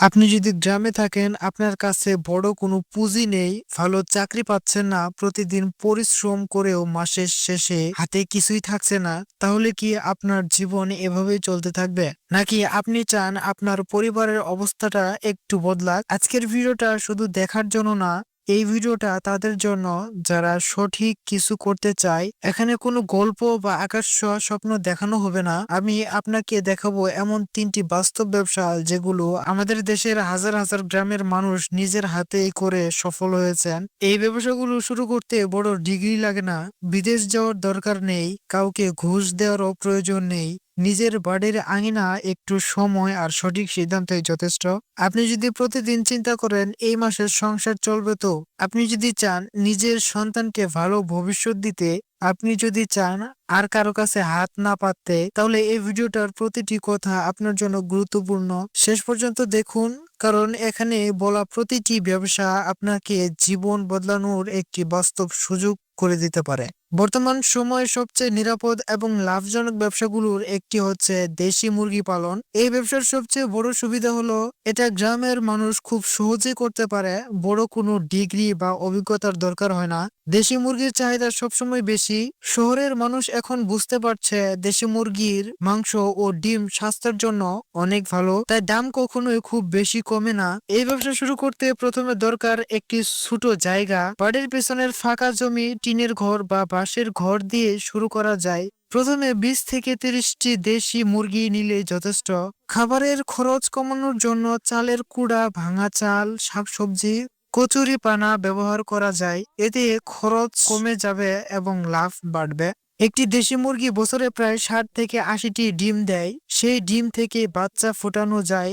আপনি যদি গ্রামে থাকেন, আপনার কাছে বড় কোনো পুঁজি নেই, ভালো চাকরি পাচ্ছেন না, প্রতিদিন পরিশ্রম করেও মাসের শেষে হাতে কিছুই থাকছে না, তাহলে কি আপনার জীবন এভাবেই চলতে থাকবে? নাকি আপনি চান আপনার পরিবারের অবস্থাটা একটু বদলাক? আজকের ভিডিওটা শুধু দেখার জন্য না, এই ভিডিওটা তাদের জন্য যারা সঠিক কিছু করতে চায়। এখানে কোনো গল্প বা আকাশ ছোঁয়া স্বপ্ন দেখানো হবে না। আমি আপনাকে দেখাবো এমন ৩টি বাস্তব ব্যবসা যেগুলো আমাদের দেশের হাজার হাজার গ্রামের মানুষ নিজের হাতেই করে সফল হয়েছেন। এই ব্যবসাগুলো শুরু করতে বড় ডিগ্রি লাগে না, বিদেশ যাওয়ার দরকার নেই, কাউকে ঘুষ দেওয়ারও প্রয়োজন নেই। নিজের বাড়ির আঙিনা, একটু সময় আর সঠিক সিদ্ধান্তই যথেষ্ট। আপনি যদি প্রতিদিন চিন্তা করেন এই মাসের সংসার চলবে তো, আপনি যদি চান নিজের সন্তানকে ভালো ভবিষ্যৎ দিতে, আপনি যদি চান আর কারো কাছে হাত না পাততে, তাহলে এই ভিডিওটার প্রতিটি কথা আপনার জন্য গুরুত্বপূর্ণ। শেষ পর্যন্ত দেখুন, কারণ এখানে বলা প্রতিটি ব্যবসা আপনাকে জীবন বদলানোর একটি বাস্তব সুযোগ করে দিতে পারে। বর্তমান সময়ে সবচেয়ে নিরাপদ এবং লাভজনক ব্যবসাগুলোর একটি হচ্ছে দেশি মুরগি পালন। এই ব্যবসার সবচেয়ে বড় সুবিধা হলো এটা গ্রামের মানুষ খুব সহজে করতে পারে। বড় কোনো ডিগ্রি বা অভিজ্ঞতার দরকার হয় না। দেশি মুরগির চাহিদা সবসময় বেশি। শহরের মানুষ এখন বুঝতে পারছে দেশি মুরগির মাংস ও ডিম স্বাস্থ্যের জন্য অনেক ভালো, তাই দাম কখনোই খুব বেশি কমে না। এই ব্যবসা শুরু করতে প্রথমে দরকার একটি ছোট জায়গা। বাড়ির পেছনের ফাঁকা জমি, টিনের ঘর বা বাঁশের ঘর দিয়ে শুরু করা যায়। প্রথমে ২০ থেকে ৩০টি দেশি মুরগি নিলে যথেষ্ট। খাবারের খরচ কমানোর জন্য চালের কুড়া, ভাঙা চাল, শাকসবজি, কচুরি পানা ব্যবহার করা যায়। এতে খরচ কমে যাবে এবং লাভ বাড়বে। একটি দেশি মুরগি বছরে প্রায় ৬০ থেকে ৮০টি ডিম দেয়। সেই ডিম থেকে বাচ্চা ফোটানো যায়,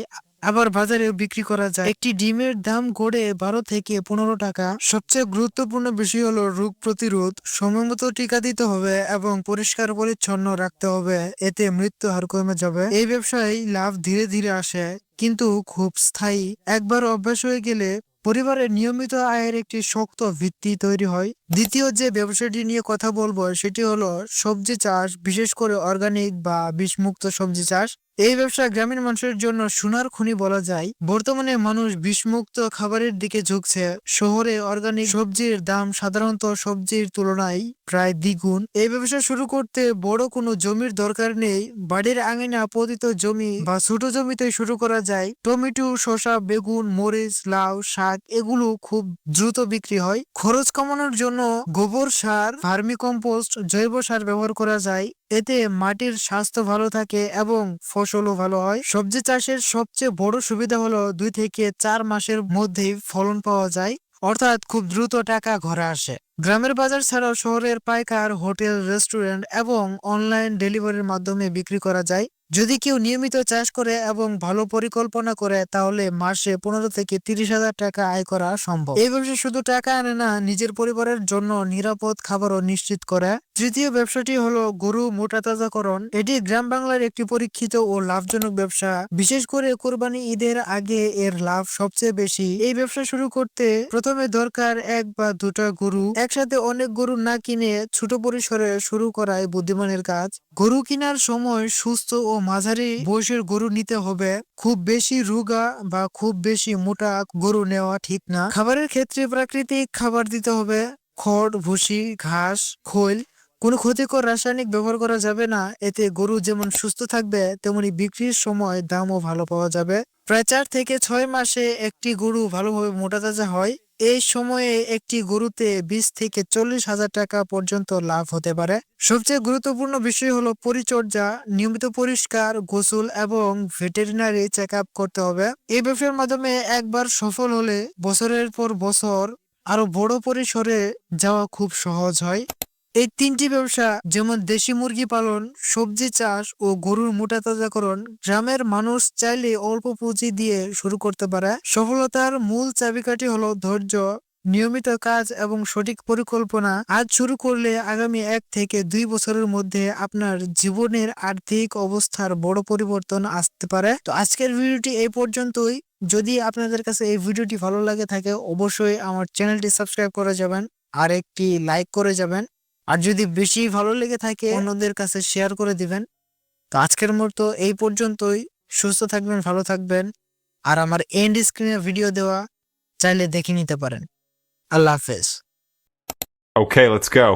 আবার বাজারেও বিক্রি করা যায়। একটি ডিমের দাম গড়ে ১২ থেকে ১৫ টাকা। সবচেয়ে গুরুত্বপূর্ণ বিষয় হলো রোগ প্রতিরোধ। সময়মতো টিকা দিতে হবে এবং পরিষ্কার পরিচ্ছন্ন রাখতে হবে। এতে মৃত্যু হার কমে যাবে। এই ব্যবসায় লাভ ধীরে ধীরে আসে, কিন্তু খুব স্থায়ী। একবার অভ্যাস হয়ে গেলে পরিবারের নিয়মিত আয়ের একটি শক্ত ভিত্তি তৈরি হয়। দ্বিতীয় যে ব্যবসাটি নিয়ে কথা বলবো সেটি হলো সবজি চাষ, বিশেষ করে অর্গানিক বা বিষমুক্ত সবজি চাষ। এই ব্যবসা গ্রামীণ মানুষের জন্য সোনার খনি বলা যায়। বর্তমানে মানুষ বিষমুক্ত খাবারের দিকে ঝুঁকছে। শহরে অর্গানিক সবজির দাম সাধারণত সবজির তুলনায় প্রায় দ্বিগুণ। এই ব্যবসা শুরু করতে বড় কোনো জমির দরকার নেই। বাড়ির আঙিনা পতিত জমি বা ছোট জমিতে শুরু করা যায়। টমেটো, শসা, বেগুন, মরিচ, লাউ, শাক এগুলো খুব দ্রুত বিক্রি হয়। খরচ কমানোর জন্য গোবর সার, ভার্মি কম্পোস্ট, জৈব সার ব্যবহার করা যায়। এতে মাটির স্বাস্থ্য ভালো থাকে এবং ফসলও ভালো হয়। সবজি চাষের সবচেয়ে বড় সুবিধা হলো ২ থেকে ৪ মাসের মধ্যেই ফলন পাওয়া যায়, অর্থাৎ খুব দ্রুত টাকা ঘরে আসে। গ্রামের বাজার ছাড়াও শহরের পাইকার, হোটেল, রেস্টুরেন্ট এবং অনলাইন ডেলিভারির মাধ্যমে বিক্রি করা যায়। যদি কেউ নিয়মিত চাষ করে এবং ভালো পরিকল্পনা করে, তাহলে মাসে ১৫ থেকে ৩০,০০০ টাকা আয় করা সম্ভব। এই ব্যবসা শুধু টাকা আনে না, নিজের পরিবারের জন্য নিরাপদ খাবারও নিশ্চিত করে। তৃতীয় ব্যবসাটি হলো গরু মোটাতাজাকরণ। এটি গ্রাম বাংলার একটি পরীক্ষিত ও লাভজনক ব্যবসা। বিশেষ করে কোরবানি ঈদের আগে এর লাভ সবচেয়ে বেশি। এই ব্যবসা শুরু করতে প্রথমে দরকার ১ বা ২টা গরু। একসাথে অনেক গরু না কিনে ছোট পরিসরে শুরু করাই বুদ্ধিমানের কাজ। গরু কেনার সময় সুস্থ ও মাঝারি বয়সের গরু নিতে হবে। খুব বেশি রোগা বা খুব বেশি মোটা গরু নেওয়া ঠিক না। খাবারের ক্ষেত্রে প্রাকৃতিক খাবার দিতে হবে। খড়, ভুসি, ঘাস, খৈল। কোনো ক্ষতিকর রাসায়নিক ব্যবহার করা যাবে না। এতে গরু যেমন সুস্থ থাকবে, তেমনি বিক্রির সময় দামও ভালো পাওয়া যাবে। প্রায় ৪ থেকে ৬ মাসে একটি গরু ভালোভাবে মোটাতাজা হয়। এই সময়ে একটি গরুতে ২০ থেকে ৪০,০০০ টাকা পর্যন্ত লাভ হতে পারে। সবচেয়ে গুরুত্বপূর্ণ বিষয় হলো পরিচর্যা। নিয়মিত পরিষ্কার, গোসল এবং ভেটেরিনারি চেক আপ করতে হবে। এই ব্যবসার মাধ্যমে একবার সফল হলে বছরের পর বছর আরো বড় পরিসরে যাওয়া খুব সহজ হয়। এই ৩টি ব্যবসা, যেমন দেশি মুরগি পালন, সবজি চাষ ও গরুর মোটাতাজাকরণ, গ্রামের মানুষ চাইলে অল্প পুঁজি দিয়ে শুরু করতে পারে। সফলতার মূল চাবিকাঠি হলো ধৈর্য, নিয়মিত কাজ এবং সঠিক পরিকল্পনা। আজ শুরু করলে আগামী ১ থেকে ২ বছরের মধ্যে আপনার জীবনের আর্থিক অবস্থার বড় পরিবর্তন আসতে পারে। তো আজকের ভিডিওটি এই পর্যন্তই। যদি আপনাদের কাছে এই ভিডিওটি ভালো লাগে থাকে, অবশ্যই আমার চ্যানেলটি সাবস্ক্রাইব করে যাবেন আর একটি লাইক করে যাবেন। আর যদি বেশি ভালো লেগে থাকে, অন্যদের কাছে শেয়ার করে দিবেন। তো আজকের মতো এই পর্যন্তই। সুস্থ থাকবেন, ভালো থাকবেন। আর আমার এন্ড স্ক্রিনে ভিডিও দেওয়া চাইলে দেখে নিতে পারেন। আল্লাহ হাফেজ। Okay, let's go.